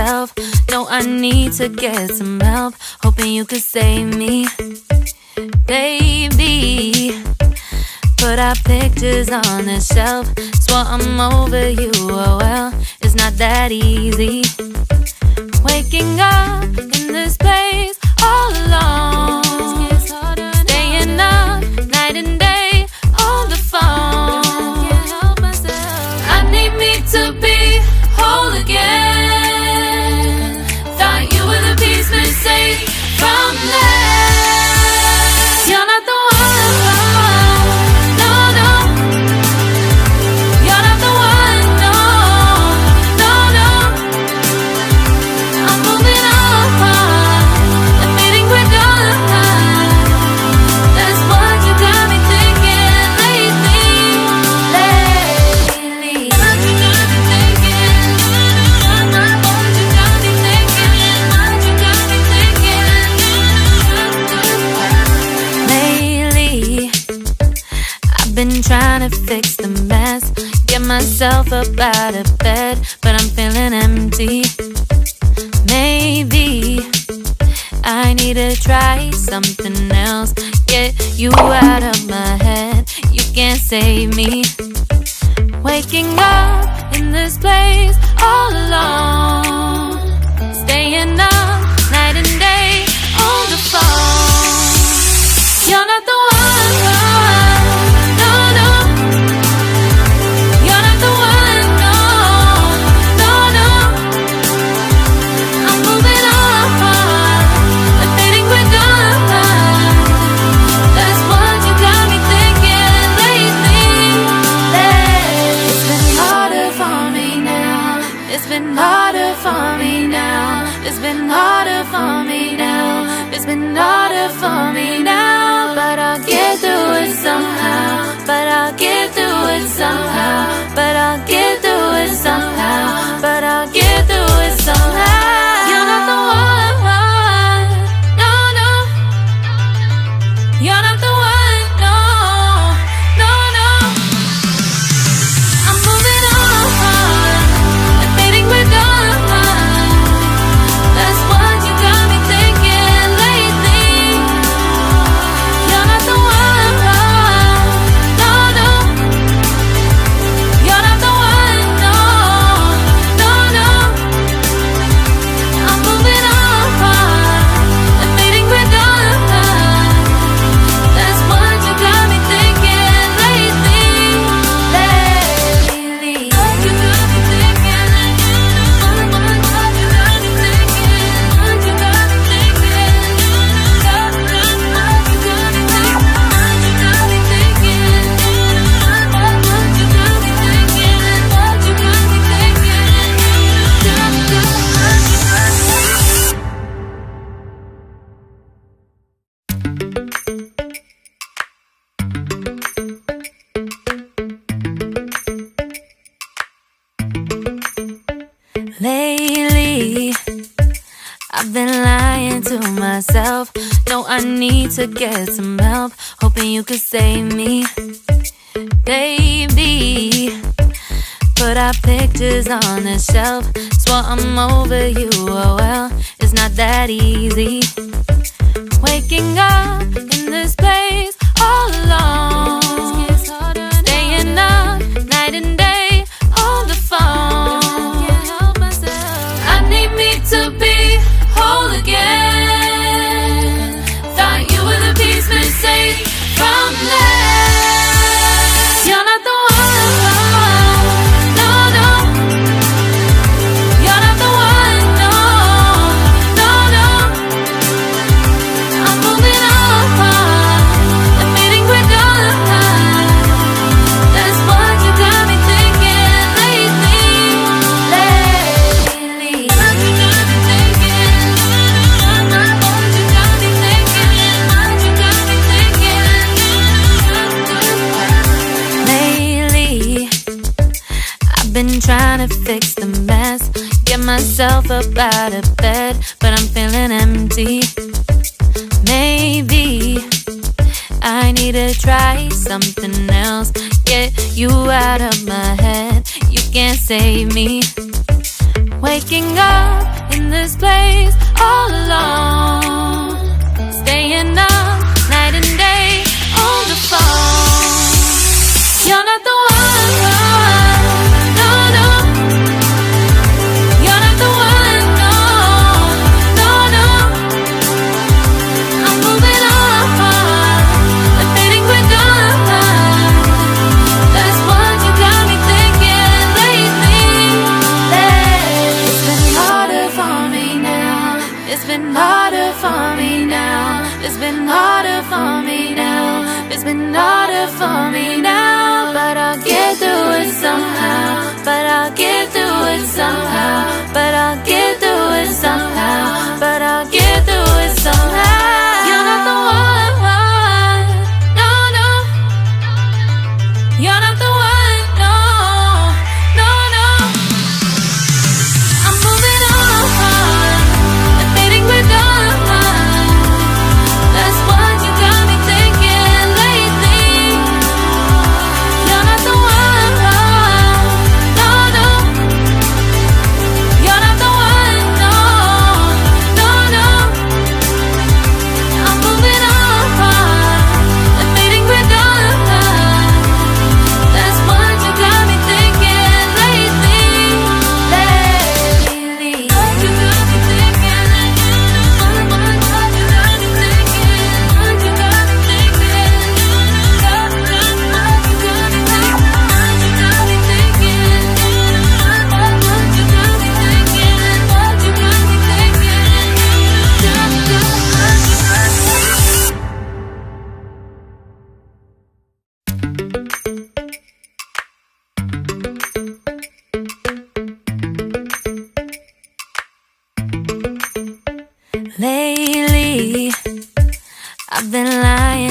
myself. No, I need to get some help. Hoping you could save me, baby. Put our pictures on the shelf. Swore I'm over you, oh well, it's not that easy. Waking up in this place all alone, staying up night and day on the phone. I need me to be whole again. Thought you were the piece missing from left. You're not the one. Been trying to fix the mess, get myself up out of bed, but I'm feeling empty. Maybe I need to try something else. Get you out of my head, you can't save me. Waking up in this place all alone, staying up night and day on the phone. You're not the one. It's been harder for me now. It's been harder for me now. It's been harder for me now. But I'll get through it somehow. But I'll get through it somehow. But I'll get through it somehow. But I'll get through it somehow. You're not the one. No, no. You're not the one. No, no, no. I'm moving on. Lately, I've been lying to myself. No, I need to get some help. Hoping you could save me, baby. Put our pictures on the shelf. Swore I'm over you, oh well, it's not that easy. Waking up in this place all alone, staying up night and day on the phone. To be whole again. Thought you were the piece missing from left. You're not the one. No, no. You're not the one. No, no, no. I'm moving on. Admitting we're done. That's what you got me thinking lately. Been trying to fix the mess, get myself up out of bed, but I'm feeling empty. Maybe I need to try something else. Get you out of my head, you can't save me. Waking up It's been harder for me now. It's been harder for me now. It's been harder for me now. But I'll get through it somehow. But I'll get through it somehow. But I'll get through it somehow. But I'll get through it somehow. You're not the one. No, no. You're not the one. No, no, no. I'm moving on. Admitting we're done. That's what you got me thinking lately. You're not the one. No, no. You're not the one. No, no, no. I'm moving on. Admitting we're done. That's what you got me thinking lately. What you got me thinking? What you got me thinking? What you got me thinking? What you got me thinking? What you got me thinking? What you got me thinking? What you got me thinking? Lately